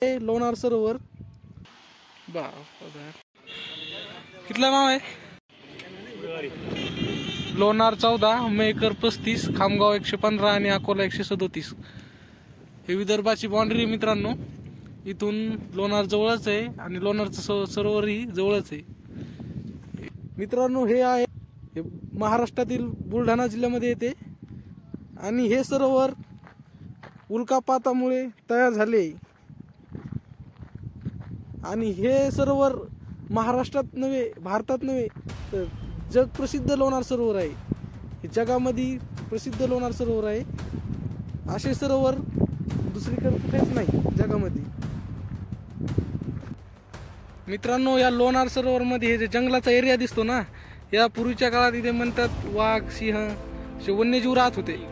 लोणार सरोवर कितला नाव आहे? लोणार 14, मेकर 35, खामगाव 115 आणि अकोला 137. हे विदर्भाची बाउंड्री मित्रांनो. इथून लोणार जवळच आहे आणि लोणारचं सरोवरही जवळच आहे मित्रांनो. हे आहे महाराष्ट्रातील बुलढाणा जिल्ह्यामध्ये येते आणि हे सरोवर उल्कापातामुळे तयार झाले आणि हे सरोवर महाराष्ट्रात नव्हे, भारतात नव्हे तर जगप्रसिद्ध लोणार सरोवर आहे. हे जगामध्ये प्रसिद्ध लोणार सरोवर आहे. असे सरोवर दुसरीकडे कुठेच नाही जगामध्ये मित्रांनो. या लोणार सरोवर मध्ये हे जे जंगलाचा एरिया दिसतो ना, या पूर्वीच्या काळात इथे म्हणतात वाघ, सिंह असे वन्यजीव राहत होते.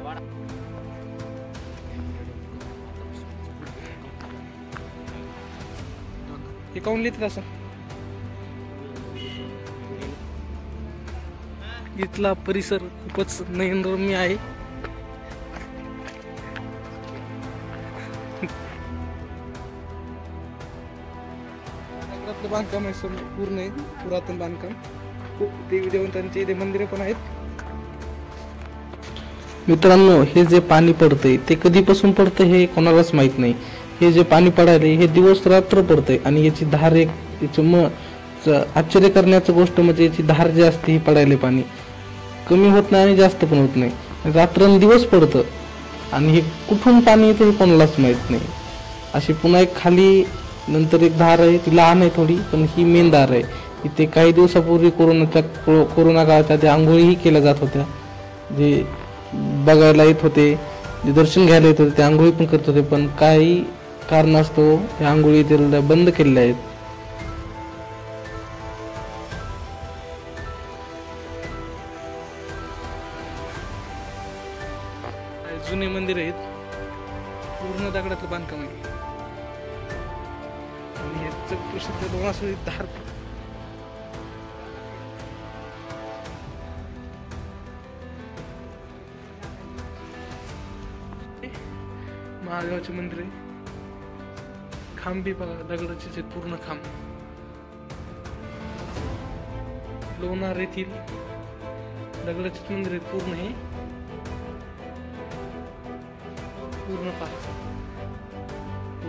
हे काऊन लिहित असं? इथला परिसर खूपच नयनरम्य आहे. बांधकाम आहे पूर्ण आहे, पुरातन बांधकाम. खूप देवी देवतांचे इथे मंदिरे पण आहेत मित्रांनो. हे जे पाणी पडतंय ते कधीपासून पडतं हे कोणालाच माहित नाही. हे जे पाणी पडायले हे दिवस रात्र पडतंय आणि याची धार आश्चर्य करण्याची गोष्ट म्हणजे याची धार जी असते ही पडायले पाणी कमी होत नाही आणि जास्त पण होत नाही. रात्रंदिवस पडतं आणि हे कुठून पाणी येतं हे कोणालाच माहित नाही. अशी पुन्हा एक खाली नंतर एक धार आहे, ती लहान आहे थोडी पण ही मेन धार आहे. इथे काही दिवसापूर्वी कोरोना काळात त्या आंघोळीही केल्या जात होत्या. जे बघायला येत होते, जे दर्शन घ्यायला येत होते ते आंघोळी पण करत होते, पण काही कारणास्तव त्या आंघोळी बंद केलेल्या आहेत. जुने मंदिर आहेत, पूर्ण दगडाचं बांधकाम आहे आणि हे जगप्रसिद्ध लोणार धार. महादेवाचे मंदिर आहे. खांब बी बघा दगडाचे पूर्ण खांब. लोणार येथील दगडाचे मंदिर आहे पूर्ण. हे पूर्ण पहा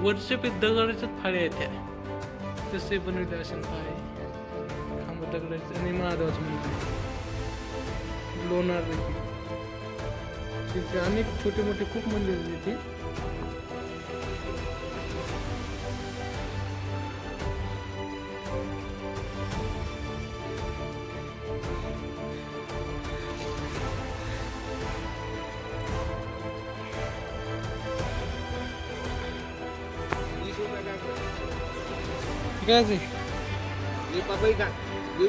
वरचे पे दगडाच्याच फाळ्या आहेत त्या तसे बनवले असेल पाय खांब दगडाचे. आणि महादेवाचे मंदिर लोणार तिथे अनेक छोटे मोठे खूप मंदिर आहेत तिथे. क्या है ये पपई का ये